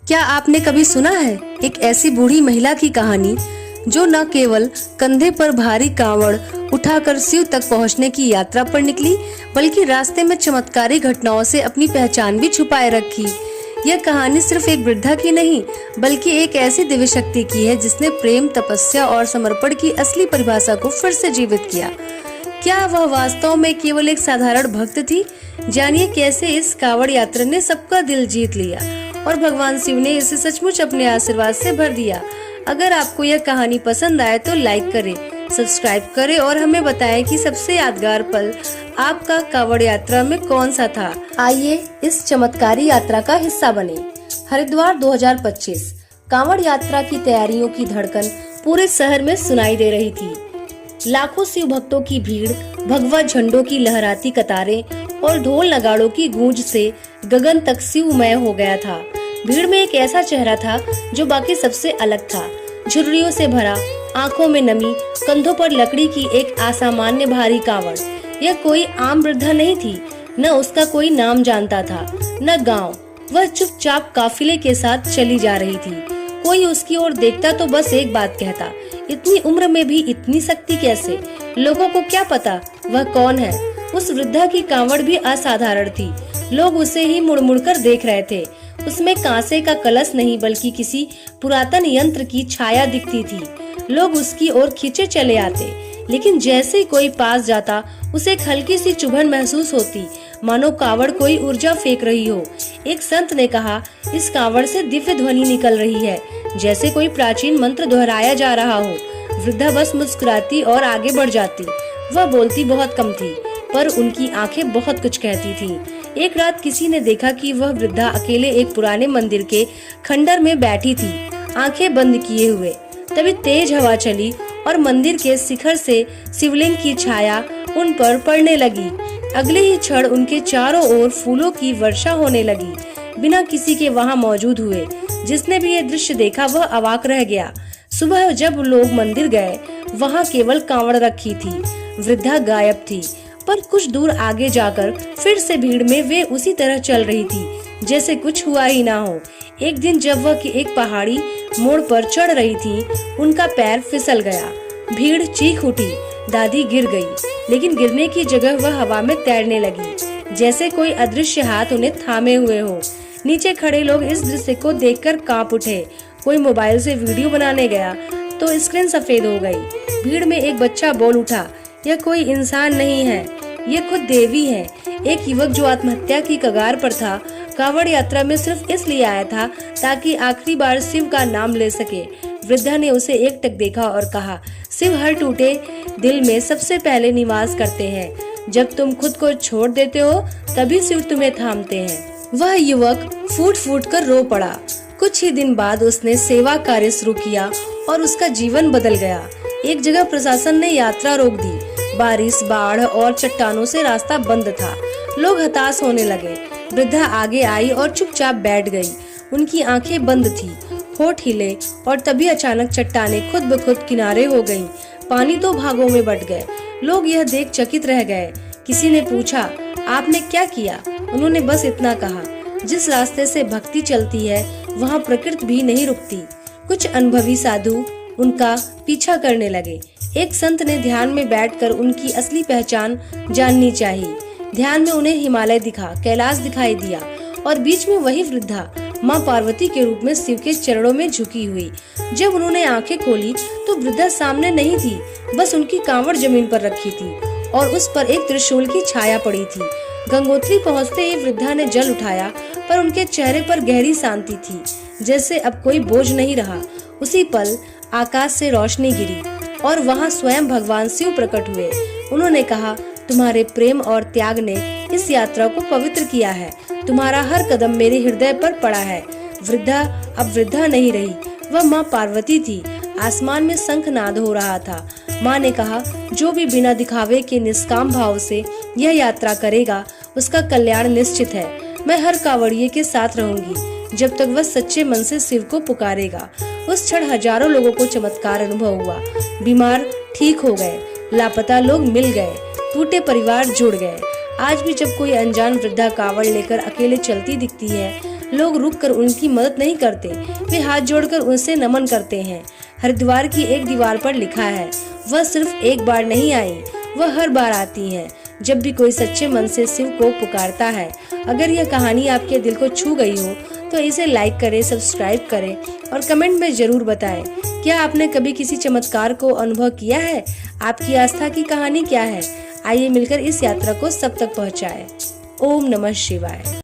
क्या आपने कभी सुना है एक ऐसी बूढ़ी महिला की कहानी जो न केवल कंधे पर भारी कांवड़ उठाकर शिव तक पहुंचने की यात्रा पर निकली, बल्कि रास्ते में चमत्कारी घटनाओं से अपनी पहचान भी छुपाए रखी। यह कहानी सिर्फ एक वृद्धा की नहीं, बल्कि एक ऐसी दिव्य शक्ति की है जिसने प्रेम, तपस्या और समर्पण की असली परिभाषा को फिर से जीवित किया। क्या वह वास्तव में केवल एक साधारण भक्त थी? जानिए कैसे इस कांवड़ यात्रा ने सबका दिल जीत लिया और भगवान शिव ने इसे सचमुच अपने आशीर्वाद से भर दिया। अगर आपको यह कहानी पसंद आए तो लाइक करें, सब्सक्राइब करें और हमें बताएं कि सबसे यादगार पल आपका कांवड़ यात्रा में कौन सा था। आइए इस चमत्कारी यात्रा का हिस्सा बने। हरिद्वार 2025 कांवड़ यात्रा की तैयारियों की धड़कन पूरे शहर में सुनाई दे रही थी। लाखों शिव भक्तों की भीड़, भगवा झंडों की लहराती कतारें और ढोल नगाड़ों की गूंज से गगन तक शिवमय हो गया था। भीड़ में एक ऐसा चेहरा था जो बाकी सबसे अलग था। झुर्रियों से भरा, आंखों में नमी, कंधों पर लकड़ी की एक असामान्य भारी कांवड़। यह कोई आम वृद्धा नहीं थी, न उसका कोई नाम जानता था, न गांव। वह चुपचाप काफिले के साथ चली जा रही थी। कोई उसकी ओर देखता तो बस एक बात कहता, इतनी उम्र में भी इतनी शक्ति कैसे? लोगों को क्या पता वह कौन है? उस वृद्धा की कांवड़ भी असाधारण थी। लोग उसे ही मुड़ मुड़ कर देख रहे थे। उसमें कांसे का कलश नहीं, बल्कि किसी पुरातन यंत्र की छाया दिखती थी। लोग उसकी ओर खींचे चले आते, लेकिन जैसे ही कोई पास जाता उसे एक हल्की सी चुभन महसूस होती, मानो कांवड़ कोई ऊर्जा फेंक रही हो। एक संत ने कहा, इस कांवड़ से दिव्य ध्वनि निकल रही है, जैसे कोई प्राचीन मंत्र दोहराया जा रहा हो। वृद्धा बस मुस्कुराती और आगे बढ़ जाती। वह बोलती बहुत कम थी, पर उनकी आंखें बहुत कुछ कहती थीं। एक रात किसी ने देखा कि वह वृद्धा अकेले एक पुराने मंदिर के खंडर में बैठी थी, आंखें बंद किए हुए। तभी तेज हवा चली और मंदिर के शिखर से शिवलिंग की छाया उन पर पड़ने लगी। अगले ही क्षण उनके चारों ओर फूलों की वर्षा होने लगी, बिना किसी के वहां मौजूद हुए। जिसने भी ये दृश्य देखा वह अवाक रह गया। सुबह जब लोग मंदिर गए, वहां केवल कांवड़ रखी थी। वृद्धा गायब थी, पर कुछ दूर आगे जाकर फिर से भीड़ में वे उसी तरह चल रही थी, जैसे कुछ हुआ ही ना हो। एक दिन जब वह एक पहाड़ी मोड़ पर चढ़ रही थी, उनका पैर फिसल गया। भीड़ चीख उठी, दादी गिर गई, लेकिन गिरने की जगह वह हवा में तैरने लगी, जैसे कोई अदृश्य हाथ उन्हें थामे हुए हो। नीचे खड़े लोग इस दृश्य को देखकर कांप उठे। कोई मोबाइल से वीडियो बनाने गया तो स्क्रीन सफेद हो गई। भीड़ में एक बच्चा बोल उठा, यह कोई इंसान नहीं है, ये खुद देवी है। एक युवक जो आत्महत्या की कगार पर था, कांवड़ यात्रा में सिर्फ इसलिए आया था ताकि आखिरी बार शिव का नाम ले सके। वृद्धा ने उसे एकटक देखा और कहा, शिव हर टूटे दिल में सबसे पहले निवास करते हैं। जब तुम खुद को छोड़ देते हो, तभी शिव तुम्हें थामते हैं। वह युवक फूट फूट कर रो पड़ा। कुछ ही दिन बाद उसने सेवा कार्य शुरू किया और उसका जीवन बदल गया। एक जगह प्रशासन ने यात्रा रोक दी। बारिश, बाढ़ और चट्टानों से रास्ता बंद था। लोग हताश होने लगे। वृद्धा आगे आई और चुपचाप बैठ गई। उनकी आंखें बंद थी, होठ हिले और तभी अचानक चट्टानें खुद ब खुद किनारे हो गईं। पानी तो भागों में बट गए। लोग यह देख चकित रह गए। किसी ने पूछा, आपने क्या किया? उन्होंने बस इतना कहा, जिस रास्ते से भक्ति चलती है वहाँ प्रकृति भी नहीं रुकती। कुछ अनुभवी साधु उनका पीछा करने लगे। एक संत ने ध्यान में बैठकर उनकी असली पहचान जाननी चाहिए। ध्यान में उन्हें हिमालय दिखा, कैलाश दिखाई दिया और बीच में वही वृद्धा माँ पार्वती के रूप में शिव के चरणों में झुकी हुई। जब उन्होंने आंखें खोली तो वृद्धा सामने नहीं थी, बस उनकी कांवड़ जमीन पर रखी थी और उस पर एक त्रिशूल की छाया पड़ी थी। गंगोत्री पहुँचते ही वृद्धा ने जल उठाया, पर उनके चेहरे पर गहरी शांति थी, जैसे अब कोई बोझ नहीं रहा। उसी पल आकाश से रोशनी गिरी और वहाँ स्वयं भगवान शिव प्रकट हुए। उन्होंने कहा, तुम्हारे प्रेम और त्याग ने इस यात्रा को पवित्र किया है। तुम्हारा हर कदम मेरे हृदय पर पड़ा है। वृद्धा अब वृद्धा नहीं रही, वह माँ पार्वती थी। आसमान में शंखनाद हो रहा था। माँ ने कहा, जो भी बिना दिखावे के निष्काम भाव से यह यात्रा करेगा, उसका कल्याण निश्चित है। मैं हर कांवड़िए के साथ रहूंगी जब तक वह सच्चे मन से शिव को पुकारेगा। उस क्षण हजारों लोगों को चमत्कार अनुभव हुआ। बीमार ठीक हो गए, लापता लोग मिल गए, टूटे परिवार जुड़ गए। आज भी जब कोई अनजान वृद्धा कांवड़ लेकर अकेले चलती दिखती है, लोग रुककर उनकी मदद नहीं करते, वे हाथ जोड़कर उनसे नमन करते हैं। हरिद्वार की एक दीवार पर लिखा है, वह सिर्फ एक बार नहीं आई, वह हर बार आती है जब भी कोई सच्चे मन से शिव को पुकारता है। अगर यह कहानी आपके दिल को छू गई हो तो इसे लाइक करें, सब्सक्राइब करें और कमेंट में जरूर बताएं। क्या आपने कभी किसी चमत्कार को अनुभव किया है? आपकी आस्था की कहानी क्या है? आइए मिलकर इस यात्रा को सब तक पहुंचाएं। ओम नमः शिवाय।